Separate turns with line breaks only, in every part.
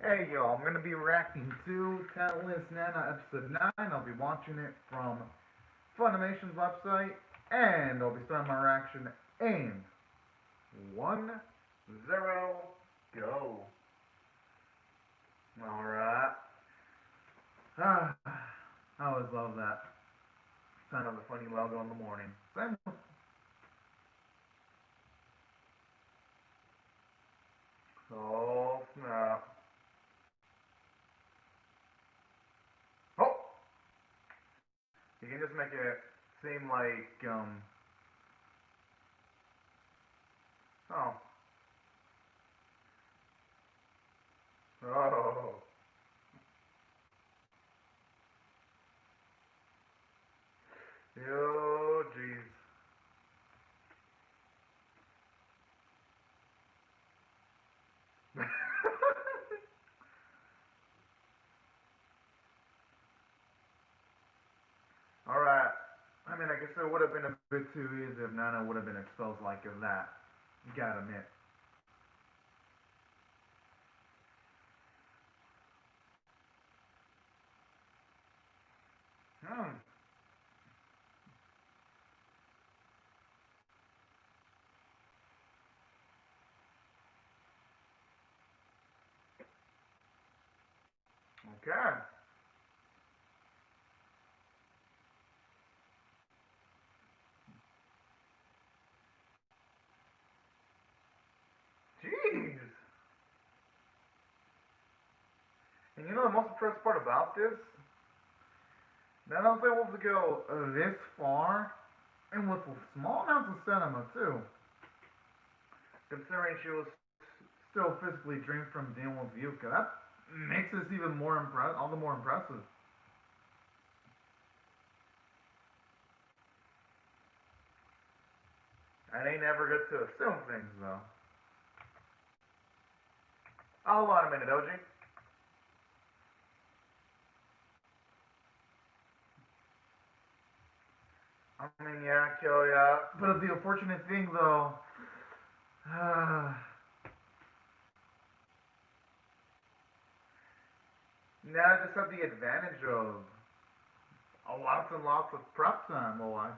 Hey y'all, I'm gonna be reacting to Talentless Nana episode 9. I'll be watching it from Funimation's website, and I'll be starting my reaction in 1, 0, go. Alright. Ah, I always love that. Kind of a funny logo in the morning. Same with oh snap. Oh! You can just make it seem like, oh. Oh. Yo, jeez. Alright. I mean, I guess it would have been a bit too easy if Nana would have been exposed like that. You gotta admit. Hmm. Okay. Jeez. And you know the most impressive part about this? That I was able to go this far and with small amounts of cinema too. Considering she was still physically drained from dealing with Yuka. That makes this even more all the more impressive. I ain't never good to assume things though. Hold on a minute, OG. I mean, yeah, kill ya. But the unfortunate thing though, now I just have the advantage of lots and lots of prep time. Well, I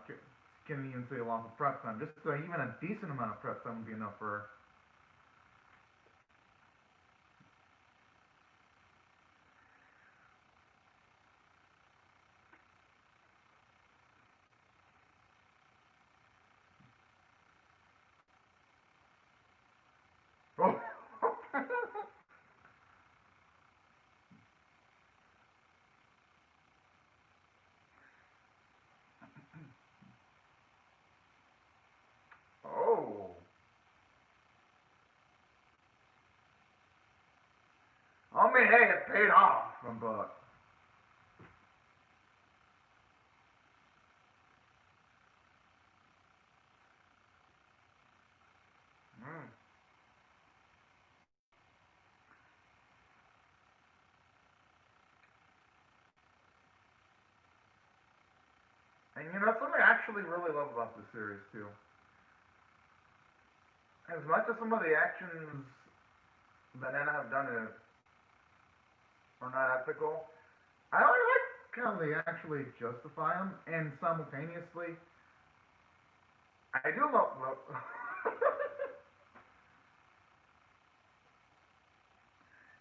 can't even say lots of prep time. Just even a decent amount of prep time would be enough for her. Oh. Oh. I mean, hey, it paid off, but. Mm. And you know something I actually really love about this series too. As much as some of the actions that Nana have done are not ethical, I really like how they actually justify them, and simultaneously, I do love.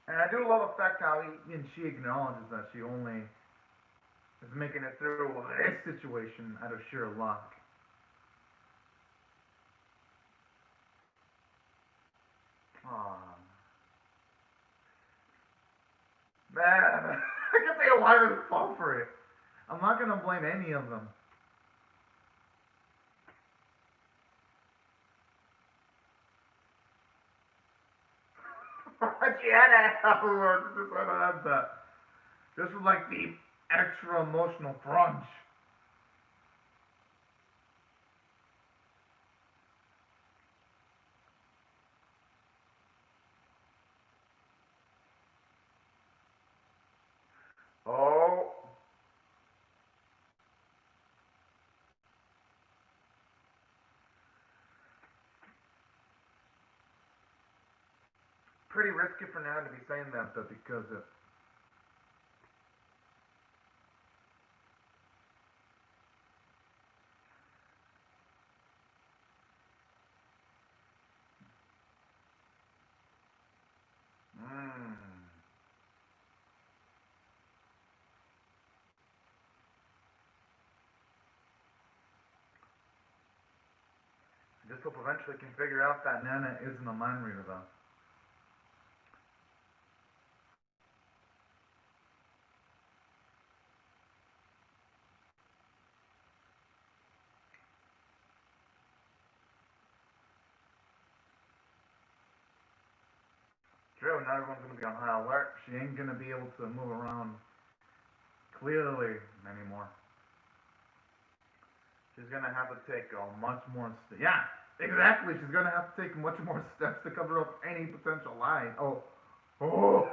And I do love the fact how even she acknowledges that she only is making it through this situation out of sheer luck. Aww. Man, I guess they why they fall for it. I'm not gonna blame any of them. She had to afterwards. Just had to have that. This was like the extra emotional crunch. Oh, pretty risky for Nana to be saying that, though, because it... I just hope eventually can figure out that Nana isn't a mind reader, though. True, not everyone's going to be on high alert. She ain't going to be able to move around clearly anymore. She's going to have to take a much more... yeah, exactly. She's going to have to take much more steps to cover up any potential lie. Oh. Oh.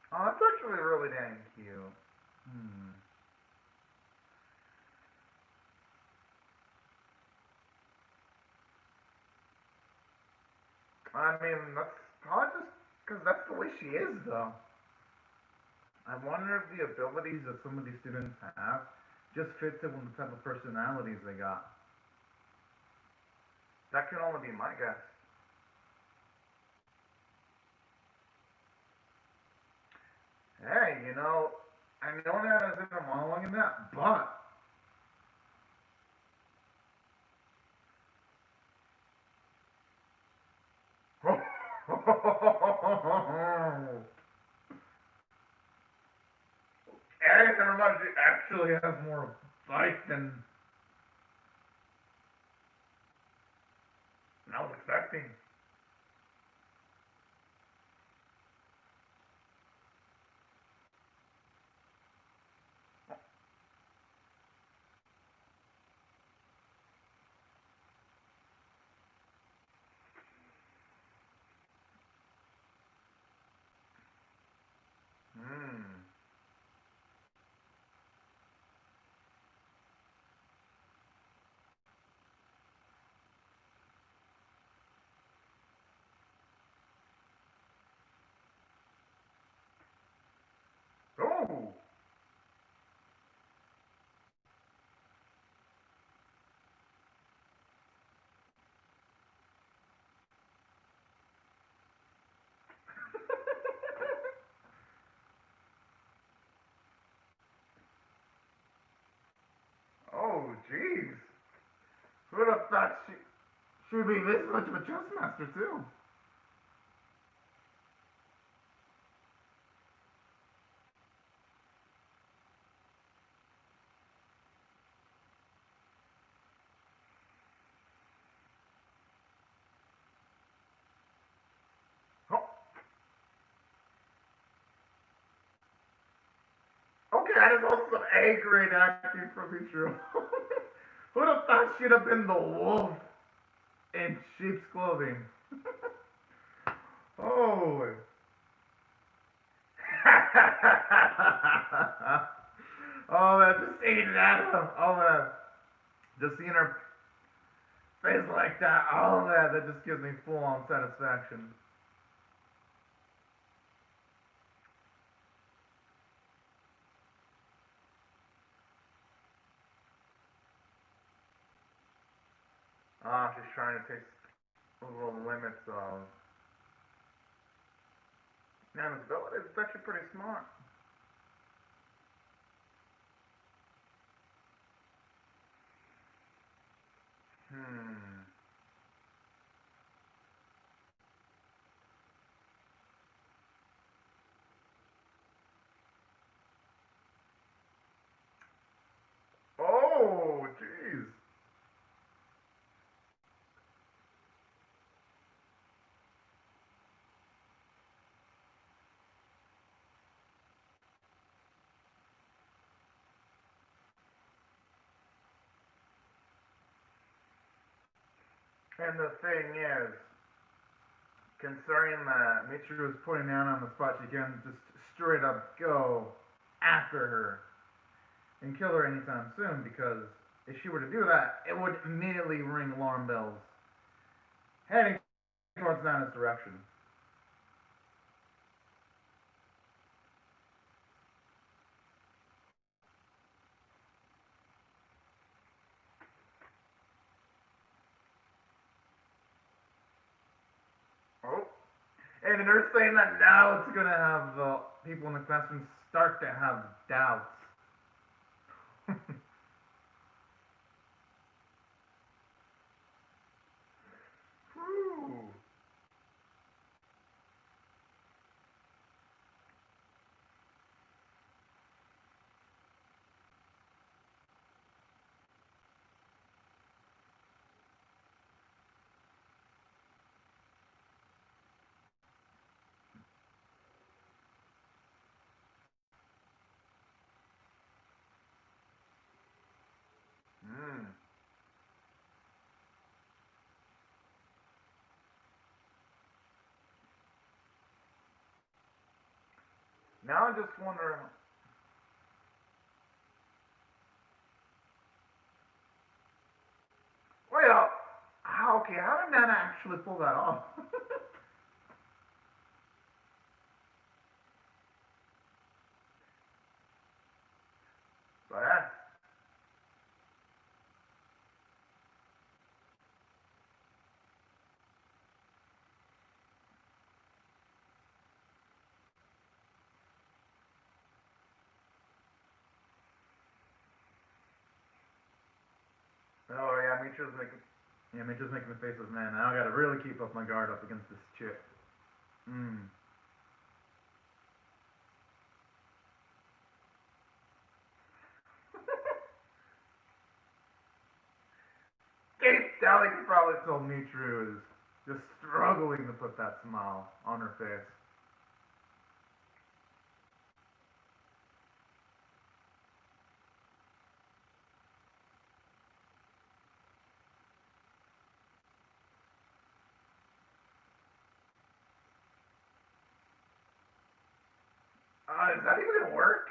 Oh, that's actually really dang cute. I mean, that's probably just because that's the way she is, though. I wonder if the abilities that some of these students have just fits in with the type of personalities they got. That can only be my guess. Hey, you know, I know that isn't a monologue in that, but Harrison reminds you actually has more fight than I was expecting. Oh! Oh, jeez. Who would have thought she would be this much of a chess master, too? Oh. Okay, that is also some A-grade acting from Munou. Who would have thought she'd have been the wolf in sheep's clothing? Oh. Oh man, just seeing that. Oh man. Just seeing her face like that. Oh man, that just gives me full on satisfaction. Ah, she's trying to take a little limits of Nana's abilities. It's actually pretty smart. Oh, jeez. And the thing is, concerning that Michiru was putting Nana on the spot, she can just straight up go after her and kill her anytime soon, because if she were to do that, it would immediately ring alarm bells heading towards Nana's direction. Oh. And they're saying that now it's gonna have the people in the classroom start to have doubts. Whew. Mm. Now I just wonder. Wait up. Okay, how did Nana actually pull that off? But oh yeah, Michu's making the face of man. Now I gotta really keep up my guard up against this chick. Mm. Deep down, like you probably told Michiru is just struggling to put that smile on her face. Is that even gonna work?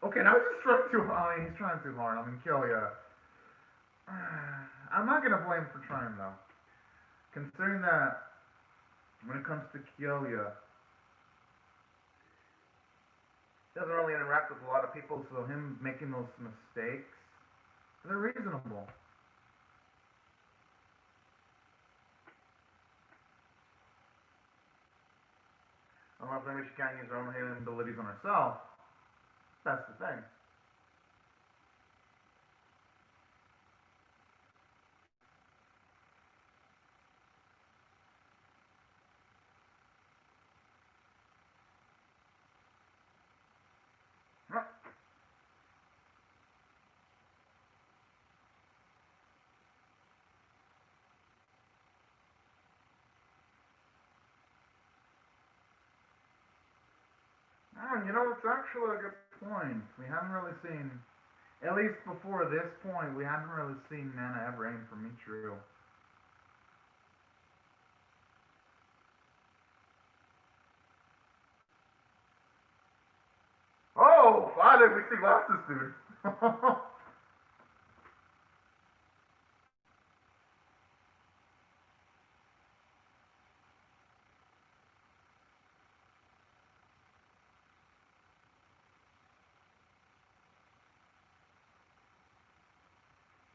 Okay, now he's just trying too hard. He's trying too hard. I'm gonna kill you. I'm not gonna blame him for trying though. Considering that when it comes to Kyoya, he doesn't really interact with a lot of people, so him making those mistakes, they're reasonable. Unless maybe she can't use her own healing abilities on herself. That's the thing. You know, it's actually a good point. We haven't really seen, at least before this point, we haven't really seen Nana ever aim for Michiru. Oh, finally we see lost this dude.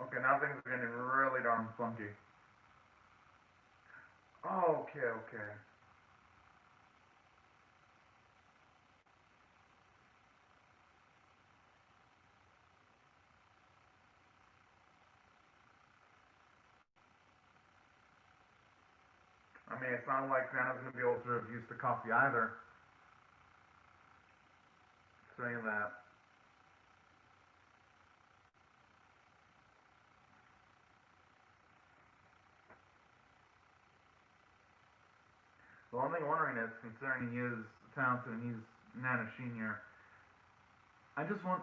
Okay, now things are getting really darn funky. Okay, okay. I mean, it's not like Nana's gonna be able to use the coffee either. Saying that. The only thing I'm wondering is, considering he is talented and he's Nana Senior, I just want,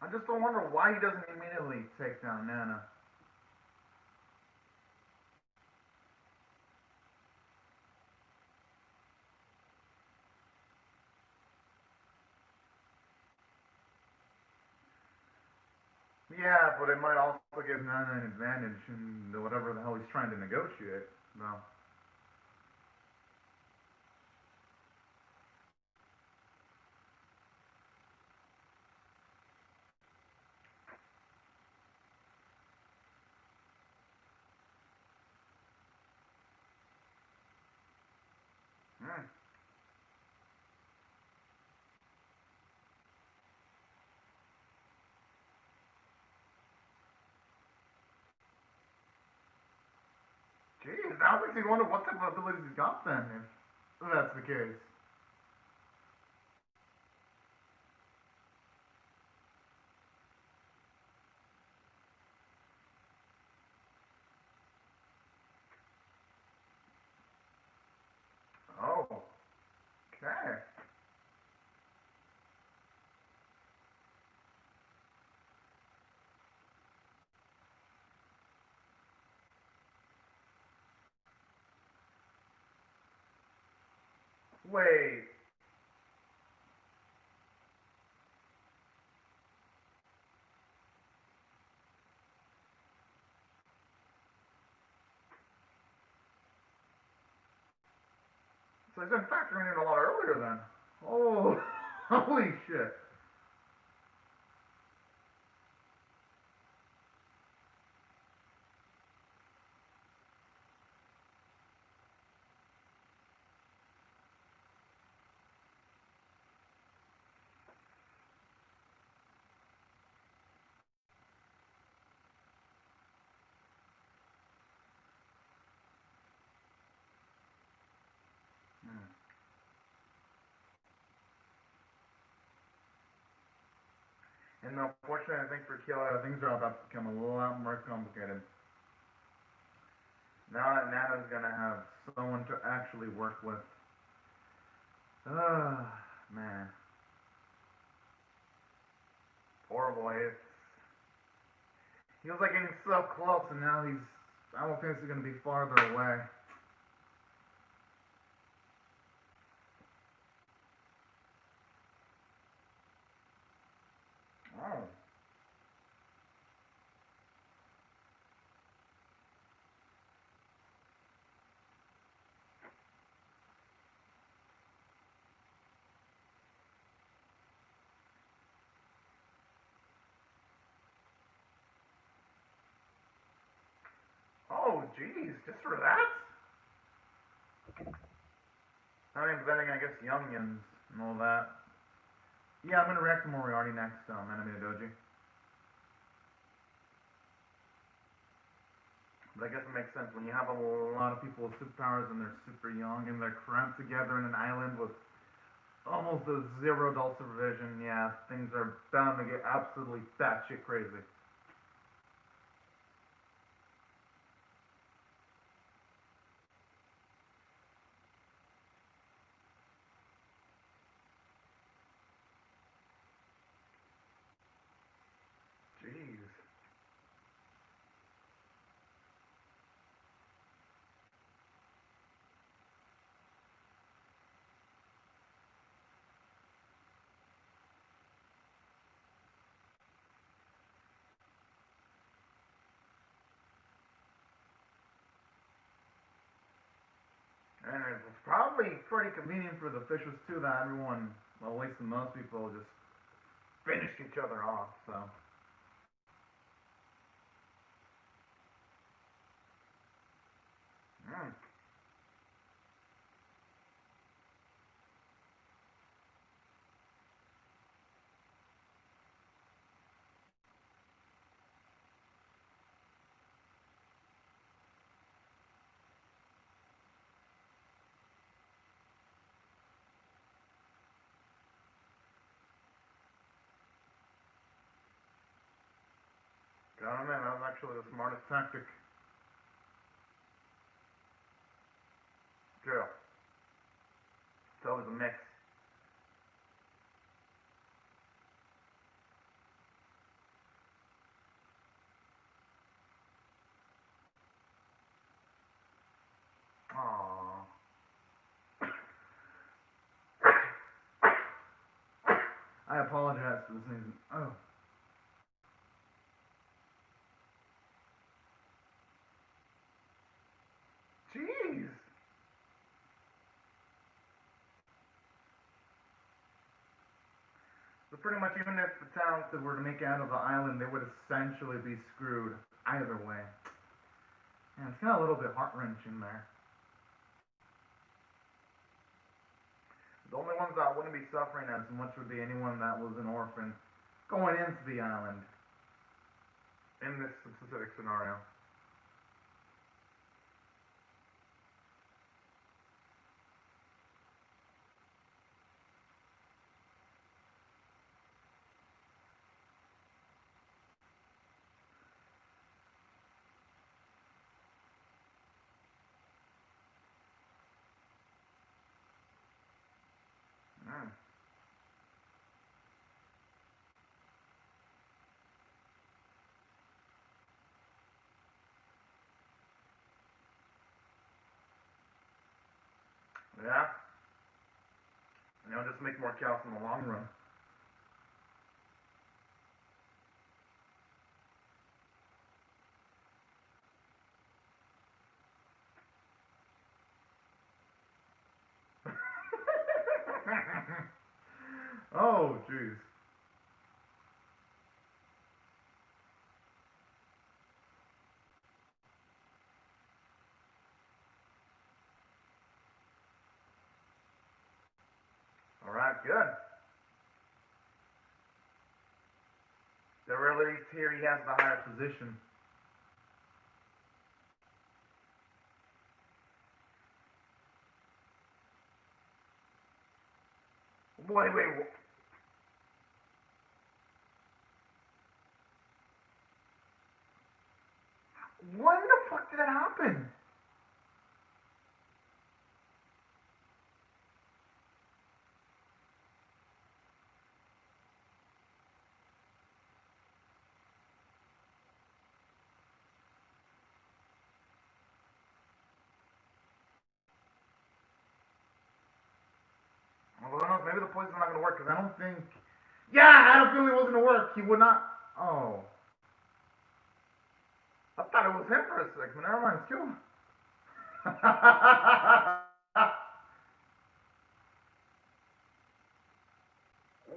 I just don't wonder why he doesn't immediately take down Nana. Yeah, but it might also give Nana an advantage in whatever the hell he's trying to negotiate. No. Hmm. Jeez, that makes me wonder what type of abilities he's got then, if that's the case. Oh, okay. Wait. So he's been factoring in a lot earlier then. Oh, holy shit. Hmm. And unfortunately, I think for Killer, things are about to become a lot more complicated. Now that Nana's gonna have someone to actually work with. Ah, man. Poor boy. He was like getting so close, and now he's. I don't think he's gonna be farther away. Oh. Oh, jeez, just for that? I mean, but then again, I guess youngins and all that. Yeah, I'm gonna react to Moriarty next, Enemy Doji. But I guess it makes sense when you have a lot of people with superpowers and they're super young and they're cramped together in an island with almost a zero adult supervision. Yeah, things are bound to get absolutely batshit crazy. Jeez. And it's probably pretty convenient for the fishers too that everyone, well, at least most people, just finished each other off. So. Mm. Gotta admit, that was actually the smartest tactic. True. So it was a mix. Aww. I apologize for this. Oh. So pretty much even if the Talented were to make it out of the island, they would essentially be screwed either way. And it's kind of a little bit heart-wrenching there. The only ones that wouldn't be suffering as much would be anyone that was an orphan going into the island in this specific scenario. Mm. Yeah. And it'll just make more chaos in the long run. Oh, jeez. Alright, good. The release here, he has the higher position. Wait. When the fuck did that happen? Well, I don't know, maybe the poison's not gonna work, because I don't think... Yeah, I had a feeling it wasn't gonna work. He would not... Oh. I thought it was him for a second, but never mind, it's you.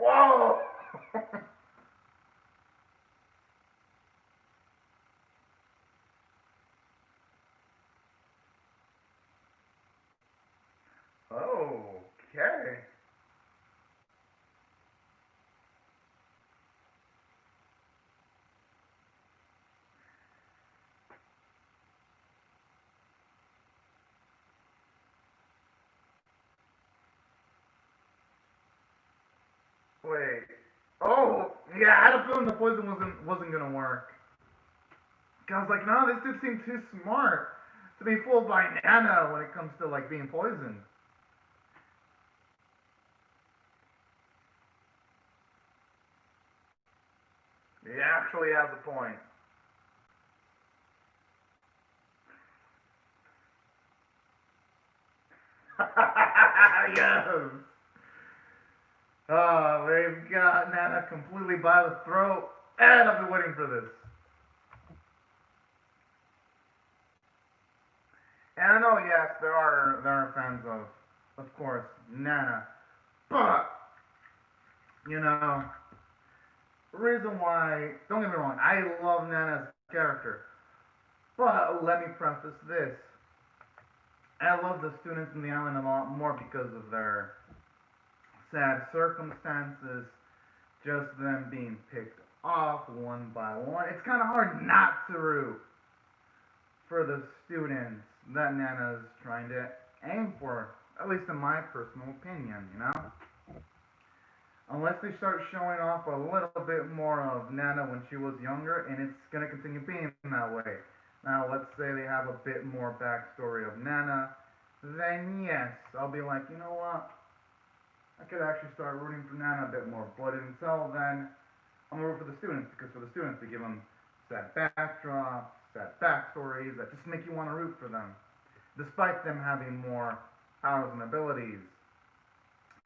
Whoa! Okay. Wait. Oh, yeah, I had a feeling the poison wasn't gonna work. I was like, no, this dude seemed too smart to be fooled by Nana when it comes to like being poisoned. He actually has a point. Yes. Oh, they've got Nana completely by the throat, and I've been waiting for this. And I know, yes, there are fans of course, Nana, but you know, the reason why, don't get me wrong, I love Nana's character, but let me preface this: I love the students in the island a lot more because of their sad circumstances, just them being picked off one by one. It's kind of hard not to root for the students that Nana's trying to aim for, at least in my personal opinion, you know? Unless they start showing off a little bit more of Nana when she was younger, and it's going to continue being that way. Now, let's say they have a bit more backstory of Nana, then yes, I'll be like, you know what? I could actually start rooting for Nana a bit more. But until then, I'm going to root for the students, because for the students, they give them sad backdrops, sad backstories that just make you want to root for them, despite them having more powers and abilities.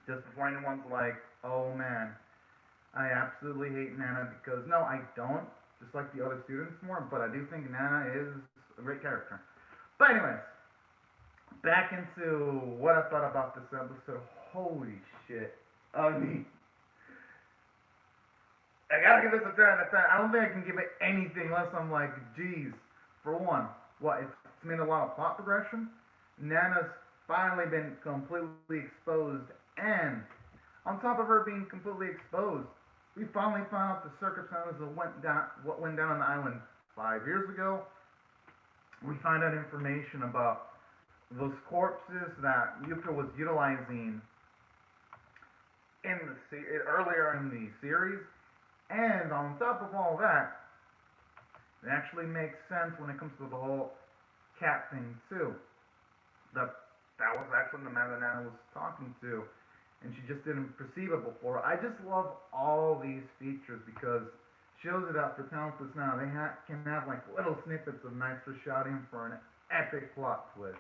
Just before anyone's like, oh man, I absolutely hate Nana, because no, I don't, just like the other students more, but I do think Nana is a great character. But anyways, back into what I thought about this episode. Holy shit. I mean, I gotta give this a 10 out of 10. I don't think I can give it anything less. I'm like, geez. For one, it's made a lot of plot progression. Nana's finally been completely exposed, and on top of her being completely exposed, we finally found out the circumstances of what went down on the island 5 years ago. We find out information about those corpses that Yuka was utilizing in earlier in the series, and on top of all that, it actually makes sense when it comes to the whole cat thing too. That that was actually the man that Nana was talking to, and she just didn't perceive it before. I just love all these features because shows it out for Talentless now. Can have like little snippets of nice foreshadowing for an epic plot twist.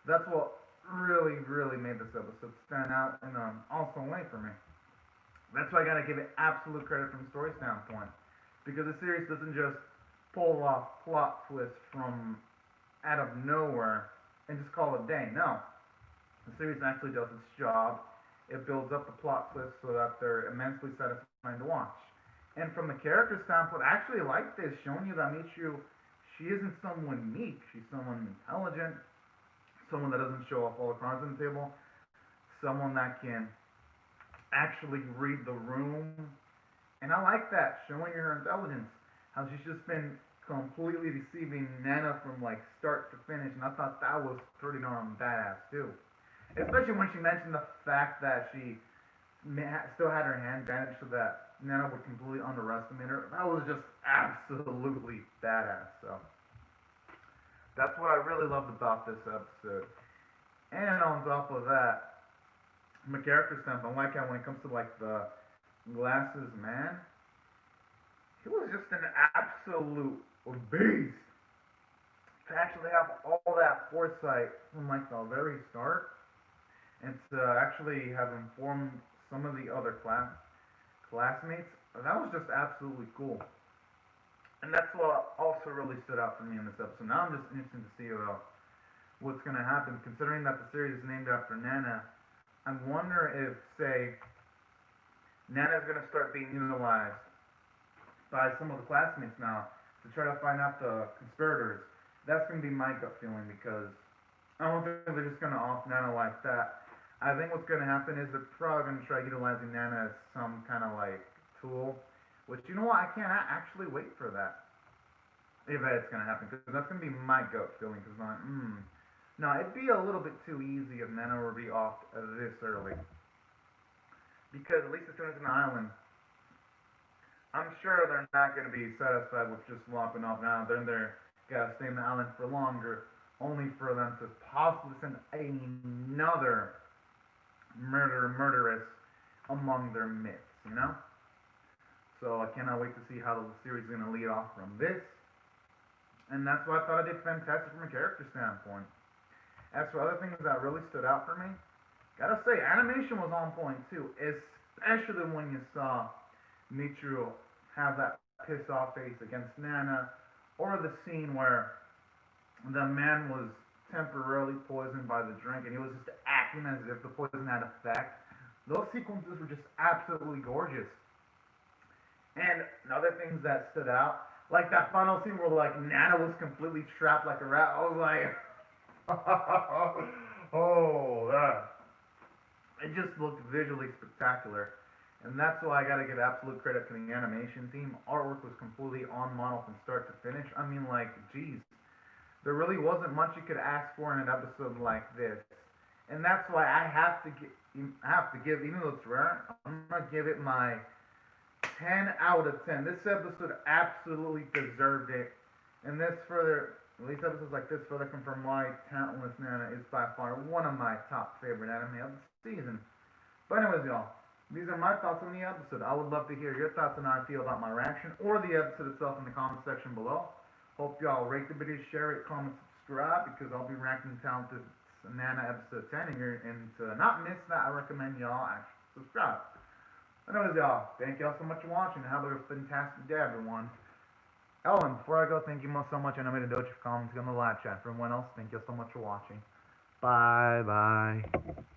That's what really made this episode stand out in an awesome way for me. That's why I gotta give it absolute credit from a story standpoint. Because the series doesn't just pull off plot twists from out of nowhere and just call it a day. No. The series actually does its job. It builds up the plot twists so that they're immensely satisfying to watch. And from the character standpoint, I actually like this, showing you that Michiru, she isn't someone meek. She's someone intelligent, someone that doesn't show off all the cards on the table, someone that can actually read the room. And I like that, showing her intelligence. How she's just been completely deceiving Nana from like start to finish, and I thought that was pretty darn badass too. Especially when she mentioned the fact that she still had her hand bandaged so that Nana would completely underestimate her. That was just absolutely badass. So that's what I really loved about this episode. And on top of that, from a character standpoint, I like how when it comes to like the glasses man, he was just an absolute beast. To actually have all that foresight from like the very start, and to actually have informed some of the other classmates, that was just absolutely cool. And that's what also really stood out for me in this episode. Now I'm just interested to see what's going to happen, considering that the series is named after Nana. I wonder if, say, Nana's going to start being utilized by some of the classmates now to try to find out the conspirators. That's going to be my gut feeling because I don't think they're just going to off Nana like that. I think what's going to happen is they're probably going to try utilizing Nana as some kind of like tool. Which, you know what, I can't actually wait for that. If that's going to happen. Because that's going to be my gut feeling. Because I'm like, no, it'd be a little bit too easy if Nana were to be off this early. Because at least as soon as an island, I'm sure they're not going to be satisfied with just walking off now. They're there, gotta stay in the island for longer, only for them to possibly send another murderess among their midst, you know? So I cannot wait to see how the series is going to lead off from this. And that's why I thought I did fantastic from a character standpoint. As for other things that really stood out for me, gotta say, animation was on point too, especially when you saw Michiru have that pissed off face against Nana, or the scene where the man was temporarily poisoned by the drink and he was just acting as if the poison had effect. Those sequences were just absolutely gorgeous. And other things that stood out, like that final scene where like Nana was completely trapped like a rat. I was like, oh, that. It just looked visually spectacular. And that's why I gotta give absolute credit to the animation team. Artwork was completely on model from start to finish. I mean, like, geez, there really wasn't much you could ask for in an episode like this. And that's why I have to give, even though it's rare, I'm gonna give it my 10 out of 10. This episode absolutely deserved it. And this further, at least episodes like this further confirm why Talentless Nana is by far one of my top favorite anime of the season. But anyways, y'all, these are my thoughts on the episode. I would love to hear your thoughts on how I feel about my reaction or the episode itself in the comment section below. Hope y'all rate the video, share it, comment, subscribe, because I'll be ranking Talentless Nana episode 10 here. And to not miss that, I recommend y'all actually subscribe. Anyways, y'all, thank y'all so much for watching. Have a fantastic day, everyone. Oh, and before I go, thank you so much. I know I made a dojo for commenting on the live chat. For everyone else, thank you so much for watching. Bye.